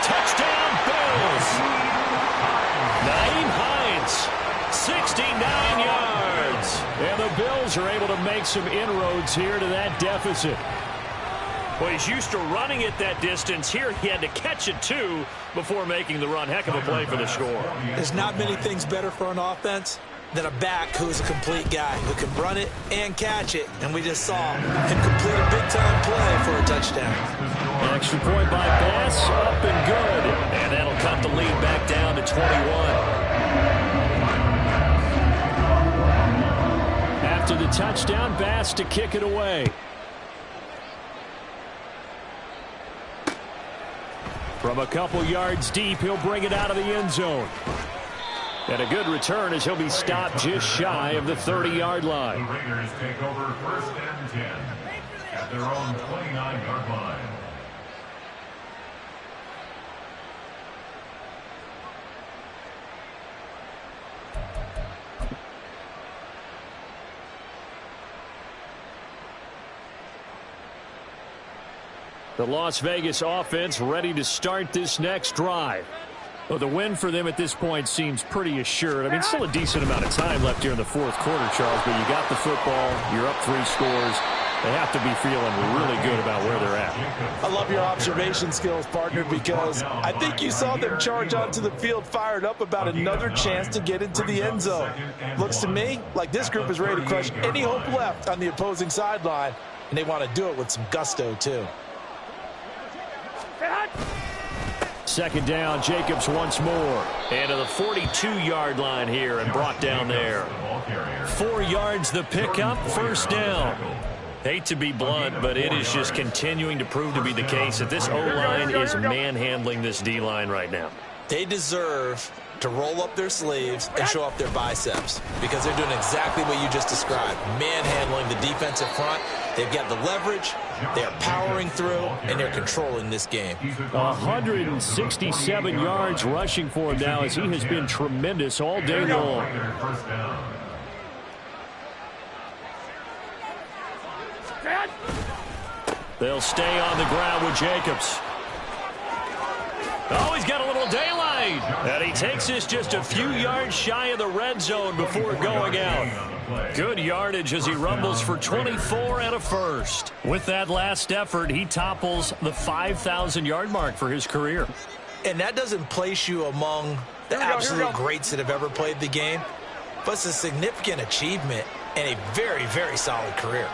Touchdown, Bills. Naeem Hines, 69 yards. And the Bills are able to make some inroads here to that deficit. Well, he's used to running it that distance. Here he had to catch it, too, before making the run. Heck of a play for the score. There's not many things better for an offense than a back who's a complete guy who can run it and catch it. And we just saw him complete a big-time play for a touchdown. An extra point by Bass, up and good. And that'll cut the lead back down to 21. After the touchdown, Bass to kick it away. From a couple yards deep, he'll bring it out of the end zone. And a good return as he'll be stopped just shy of the 30-yard line. The Raiders take over 1st and 10 at their own 29-yard line. The Las Vegas offense ready to start this next drive. Well, the win for them at this point seems pretty assured. I mean, still a decent amount of time left here in the 4th quarter, Charles, but you got the football, you're up 3 scores. They have to be feeling really good about where they're at. I love your observation skills, partner, because I think you saw them charge onto the field fired up about another chance to get into the end zone. Looks to me like this group is ready to crush any hope left on the opposing sideline, and they want to do it with some gusto, too. Second down, Jacobs once more. And to the 42-yard line here and brought down there. 4 yards the pickup, first down. Hate to be blunt, but it is just continuing to prove to be the case that this O-line is manhandling this D-line right now. They deserve to roll up their sleeves and show up their biceps because they're doing exactly what you just described, manhandling the defensive front. They've got the leverage, they're powering through, and they're controlling this game. 167 yards rushing for him now as he has been tremendous all day long. They'll stay on the ground with Jacobs. Oh, he's got a little daylight. And he takes this just a few yards shy of the red zone before going out. Good yardage as he rumbles for 24 and a first. With that last effort, he topples the 5,000-yard mark for his career. And that doesn't place you among the absolute greats that have ever played the game, but it's a significant achievement and a very, very solid career.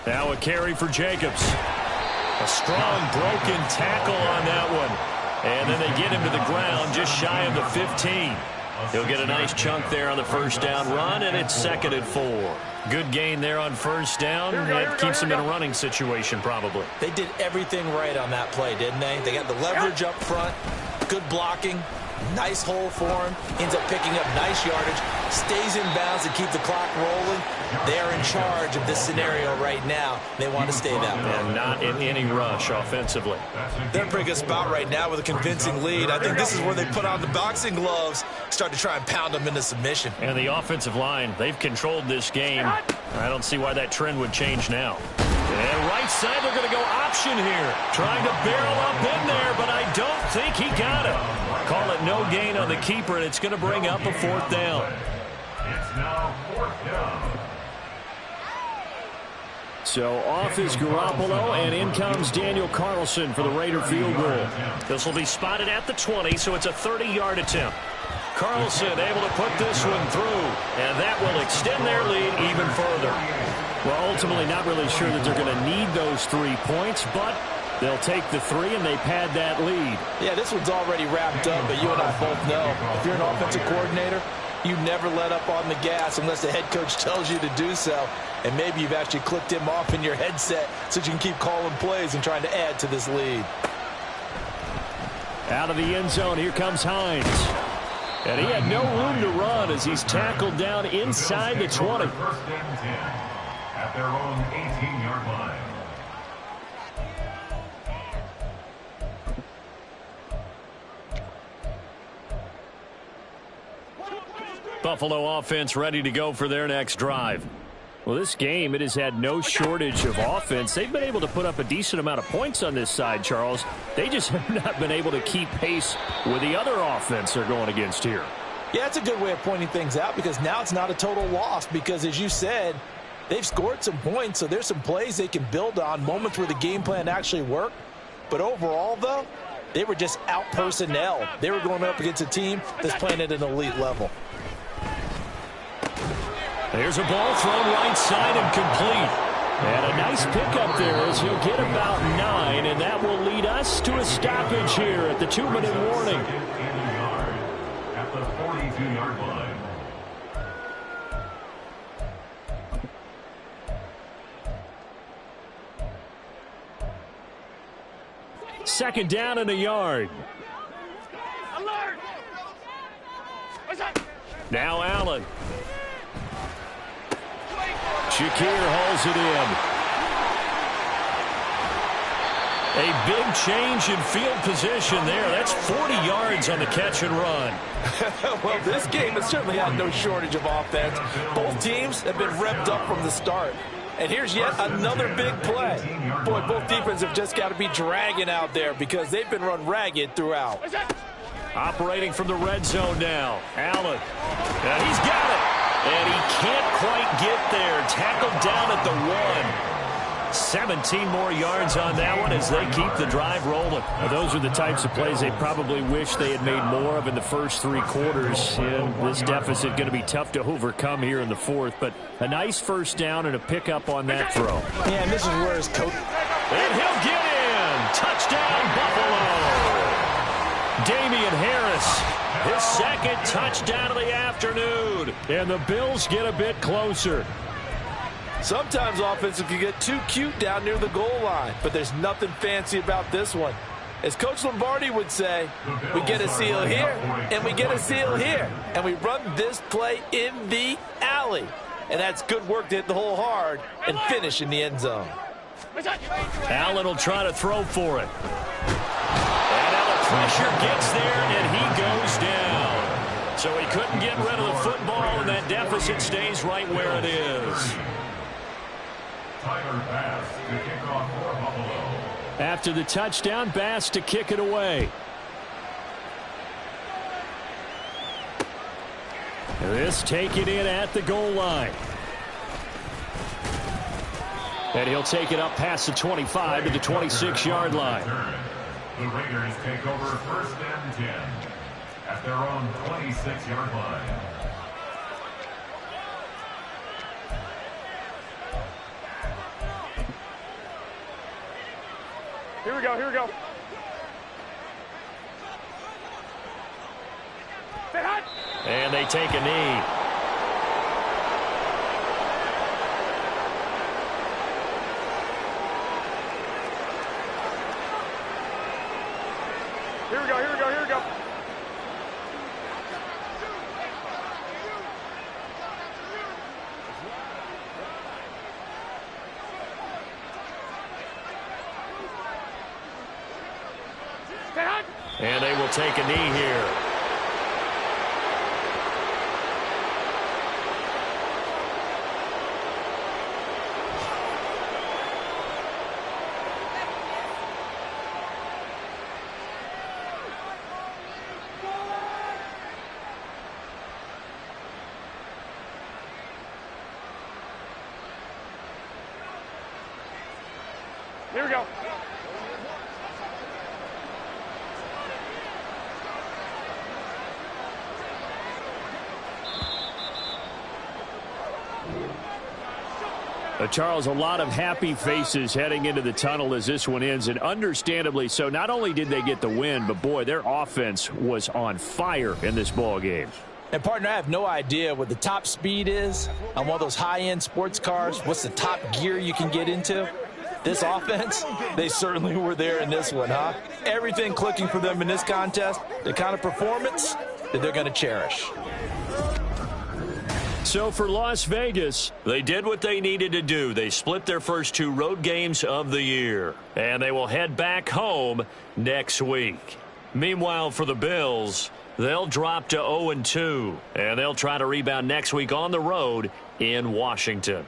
Now a carry for Jacobs. A strong broken tackle on that one. And then they get him to the ground just shy of the 15. He'll get a nice chunk there on the first down run, and it's 2nd and 4. Good gain there on first down. It keeps him in a running situation probably. They did everything right on that play, didn't they? They got the leverage up front, good blocking, nice hole for him, ends up picking up nice yardage, stays in bounds to keep the clock rolling. They're in charge of this scenario right now. They want to stay that way. And not in any rush offensively. They're in a pretty good spot right now with a convincing lead. I think this is where they put on the boxing gloves, start to try and pound them into submission. And the offensive line, they've controlled this game. I don't see why that trend would change now. And right side, they're going to go option here. Trying to barrel up in there, but I don't think he got it. Call it no gain on the keeper, and it's going to bring up a 4th down. It's now 4th down. So off is Garoppolo, and in comes Daniel Carlson for the Raider field goal. This will be spotted at the 20, so it's a 30-yard attempt. Carlson able to put this one through, and that will extend their lead even further. Well, ultimately not really sure that they're going to need those 3 points, but they'll take the 3 and they pad that lead. Yeah, this one's already wrapped up, but you and I both know if you're an offensive coordinator, you never let up on the gas unless the head coach tells you to do so. And maybe you've actually clicked him off in your headset so you can keep calling plays and trying to add to this lead. Out of the end zone, here comes Hines. And he had no room to run as he's tackled down inside the 20. 1st and 10 at their own 18-yard line. Buffalo offense ready to go for their next drive. Well, this game, it has had no shortage of offense. They've been able to put up a decent amount of points on this side, Charles. They just have not been able to keep pace with the other offense they're going against here. Yeah, it's a good way of pointing things out because now it's not a total loss because, as you said, they've scored some points, so there's some plays they can build on, moments where the game plan actually worked. But overall, though, they were just out-personnel. They were going up against a team that's playing at an elite level. There's a ball thrown right side and complete. And a nice pickup there as he'll get about 9, and that will lead us to a stoppage here at the 2-minute warning. At the 42-yard line. Second down and a yard. Alert! Now Allen. Shakir hauls it in. A big change in field position there. That's 40 yards on the catch and run. Well, this game has certainly had no shortage of offense. Both teams have been revved up from the start. And here's yet another big play. Boy, both defenses have just got to be dragging out there because they've been run ragged throughout. Operating from the red zone now. Allen. And he's got it. And he can't quite get there. Tackled down at the 1. 17 more yards on that one as they keep the drive rolling. Now, those are the types of plays they probably wish they had made more of in the first three quarters. And this deficit going to be tough to overcome here in the fourth. But a nice first down and a pickup on that throw. Yeah, and this is where his coach... And he'll get in. Touchdown, Buffalo. Damian Harris, his second touchdown of the afternoon. And the Bills get a bit closer. Sometimes offenses can get too cute down near the goal line, but there's nothing fancy about this one. As Coach Lombardi would say, we get a seal here, and we get a seal here, and we run this play in the alley. And that's good work to hit the hole hard and finish in the end zone. Allen will try to throw for it. And now the pressure gets there, and he goes down. So he couldn't get rid of the football, and that deficit stays right where it is. Tyler Bass to kick off for Buffalo. After the touchdown, Bass to kick it away. This taken in at the goal line. And he'll take it up past the 25 to the 26-yard line. The Raiders take over first and 10 at their own 26-yard line. Here we go, here we go. Stay hot. And they take a knee. Here we go, here we go, here we go. Stay hot. And they will take a knee here. Here we go. Charles, a lot of happy faces heading into the tunnel as this one ends, and understandably so. Not only did they get the win, but boy, their offense was on fire in this ball game. And, partner, I have no idea what the top speed is on one of those high-end sports cars. What's the top gear you can get into? This offense, they certainly were there in this one, huh? Everything clicking for them in this contest, the kind of performance that they're going to cherish. So for Las Vegas, they did what they needed to do. They split their first two road games of the year, and they will head back home next week. Meanwhile, for the Bills, they'll drop to 0-2, and they'll try to rebound next week on the road in Washington.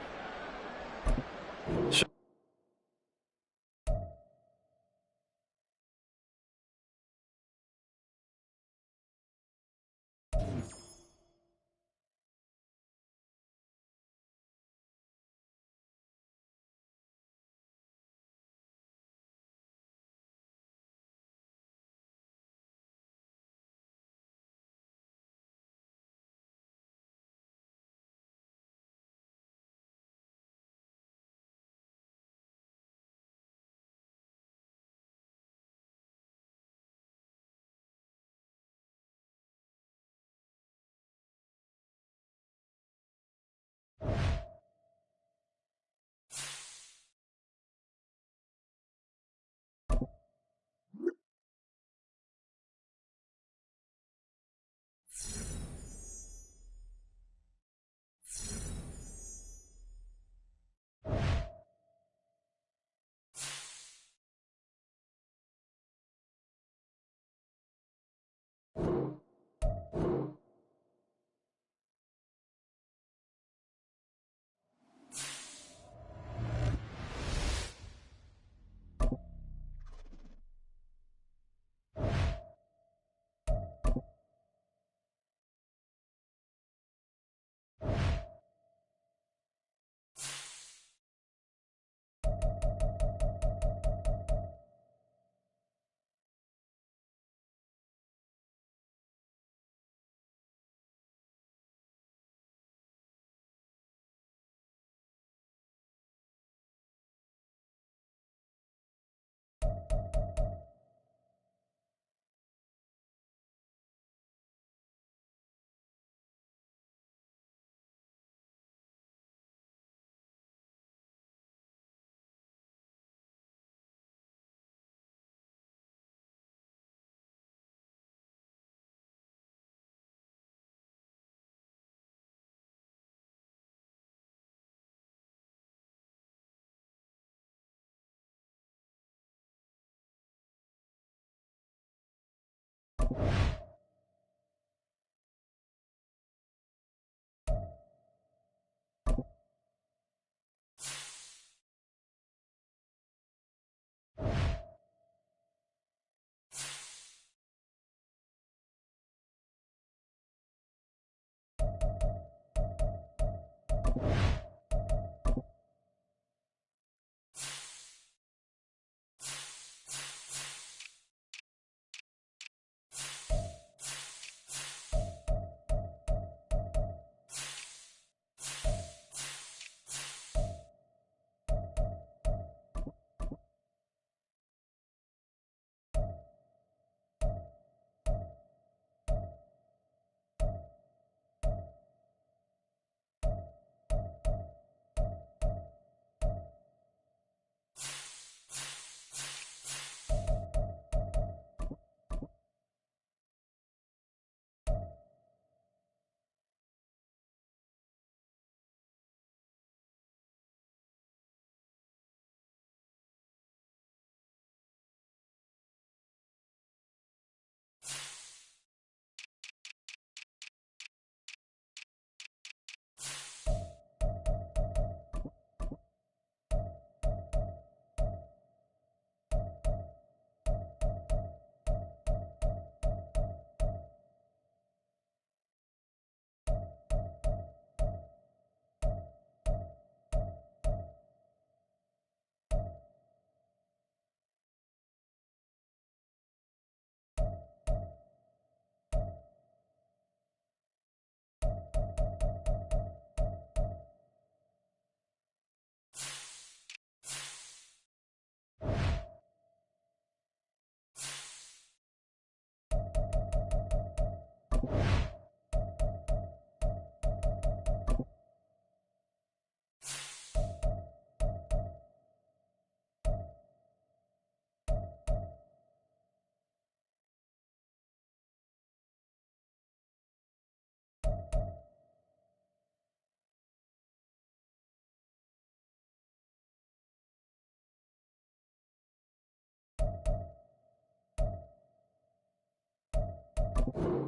you